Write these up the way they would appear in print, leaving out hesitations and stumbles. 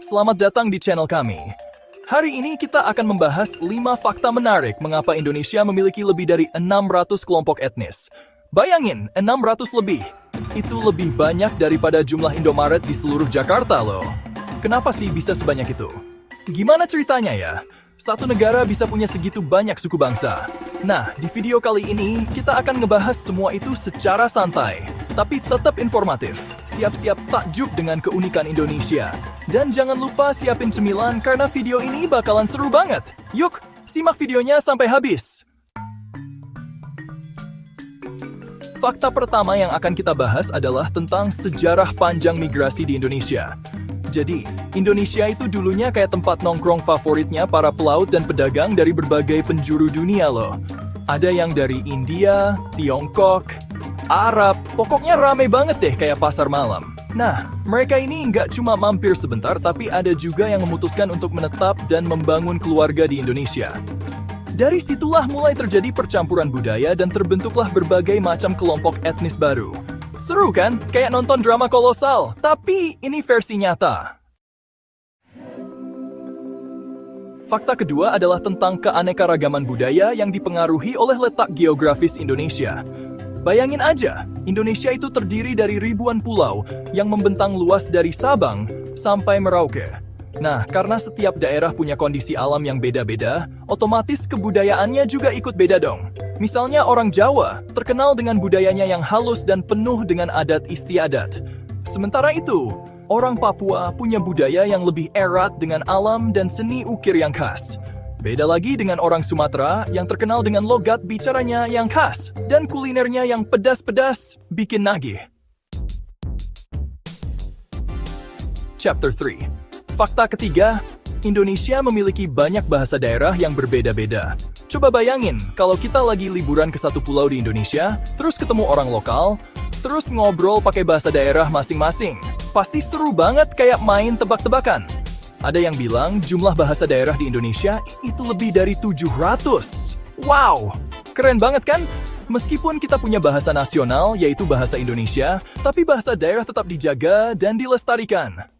selamat datang di channel kami. Hari ini kita akan membahas 5 fakta menarik mengapa Indonesia memiliki lebih dari 600 kelompok etnis. Bayangin, 600 lebih. Itu lebih banyak daripada jumlah Indomaret di seluruh Jakarta loh. Kenapa sih bisa sebanyak itu? Gimana ceritanya ya? Satu negara bisa punya segitu banyak suku bangsa. Nah, di video kali ini kita akan ngebahas semua itu secara santai, tapi tetap informatif. Siap-siap takjub dengan keunikan Indonesia. Dan jangan lupa siapin cemilan karena video ini bakalan seru banget. Yuk, simak videonya sampai habis. Fakta pertama yang akan kita bahas adalah tentang sejarah panjang migrasi di Indonesia. Jadi, Indonesia itu dulunya kayak tempat nongkrong favoritnya para pelaut dan pedagang dari berbagai penjuru dunia loh. Ada yang dari India, Tiongkok, Arab, pokoknya rame banget deh kayak pasar malam. Nah, mereka ini nggak cuma mampir sebentar, tapi ada juga yang memutuskan untuk menetap dan membangun keluarga di Indonesia. Dari situlah mulai terjadi percampuran budaya dan terbentuklah berbagai macam kelompok etnis baru. Seru kan? Kayak nonton drama kolosal, tapi ini versi nyata. Fakta kedua adalah tentang keanekaragaman budaya yang dipengaruhi oleh letak geografis Indonesia. Bayangin aja, Indonesia itu terdiri dari ribuan pulau yang membentang luas dari Sabang sampai Merauke. Nah, karena setiap daerah punya kondisi alam yang beda-beda, otomatis kebudayaannya juga ikut beda dong. Misalnya orang Jawa terkenal dengan budayanya yang halus dan penuh dengan adat istiadat. Sementara itu, orang Papua punya budaya yang lebih erat dengan alam dan seni ukir yang khas. Beda lagi dengan orang Sumatera yang terkenal dengan logat bicaranya yang khas dan kulinernya yang pedas-pedas bikin nagih. Chapter 3. Fakta ketiga, Indonesia memiliki banyak bahasa daerah yang berbeda-beda. Coba bayangin, kalau kita lagi liburan ke satu pulau di Indonesia, terus ketemu orang lokal, terus ngobrol pakai bahasa daerah masing-masing. Pasti seru banget kayak main tebak-tebakan. Ada yang bilang jumlah bahasa daerah di Indonesia itu lebih dari 700. Wow, keren banget kan? Meskipun kita punya bahasa nasional, yaitu bahasa Indonesia, tapi bahasa daerah tetap dijaga dan dilestarikan.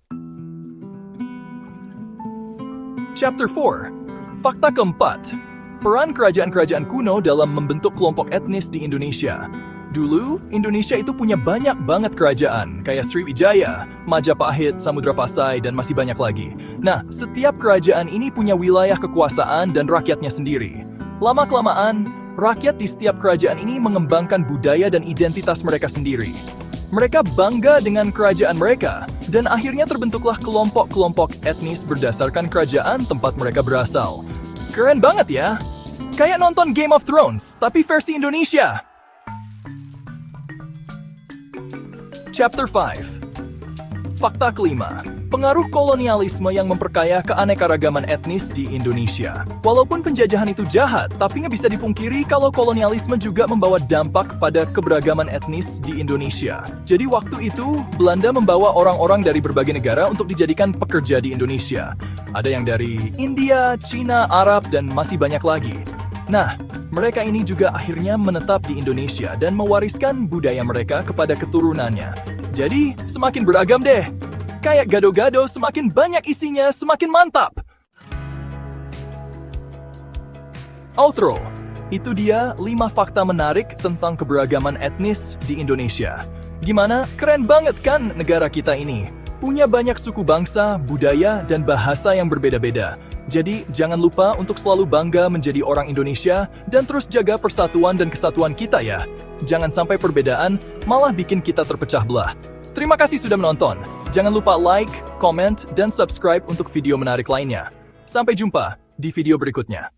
Chapter 4. Fakta keempat. Peran kerajaan-kerajaan kuno dalam membentuk kelompok etnis di Indonesia. Dulu, Indonesia itu punya banyak banget kerajaan, kayak Sriwijaya, Majapahit, Samudrapasai, dan masih banyak lagi. Nah, setiap kerajaan ini punya wilayah kekuasaan dan rakyatnya sendiri. Lama-kelamaan, rakyat di setiap kerajaan ini mengembangkan budaya dan identitas mereka sendiri. Mereka bangga dengan kerajaan mereka, dan akhirnya terbentuklah kelompok-kelompok etnis berdasarkan kerajaan tempat mereka berasal. Keren banget ya! Kayak nonton Game of Thrones, tapi versi Indonesia! Chapter 5. Fakta kelima. Pengaruh kolonialisme yang memperkaya keanekaragaman etnis di Indonesia. Walaupun penjajahan itu jahat, tapi nggak bisa dipungkiri kalau kolonialisme juga membawa dampak pada keberagaman etnis di Indonesia. Jadi waktu itu, Belanda membawa orang-orang dari berbagai negara untuk dijadikan pekerja di Indonesia. Ada yang dari India, Cina, Arab, dan masih banyak lagi. Nah, mereka ini juga akhirnya menetap di Indonesia dan mewariskan budaya mereka kepada keturunannya. Jadi, semakin beragam deh. Kayak gado-gado, semakin banyak isinya, semakin mantap. Outro. Itu dia 5 fakta menarik tentang keberagaman etnis di Indonesia. Gimana? Keren banget kan negara kita ini? Punya banyak suku bangsa, budaya, dan bahasa yang berbeda-beda. Jadi, jangan lupa untuk selalu bangga menjadi orang Indonesia dan terus jaga persatuan dan kesatuan kita ya. Jangan sampai perbedaan malah bikin kita terpecah belah. Terima kasih sudah menonton. Jangan lupa like, comment, dan subscribe untuk video menarik lainnya. Sampai jumpa di video berikutnya.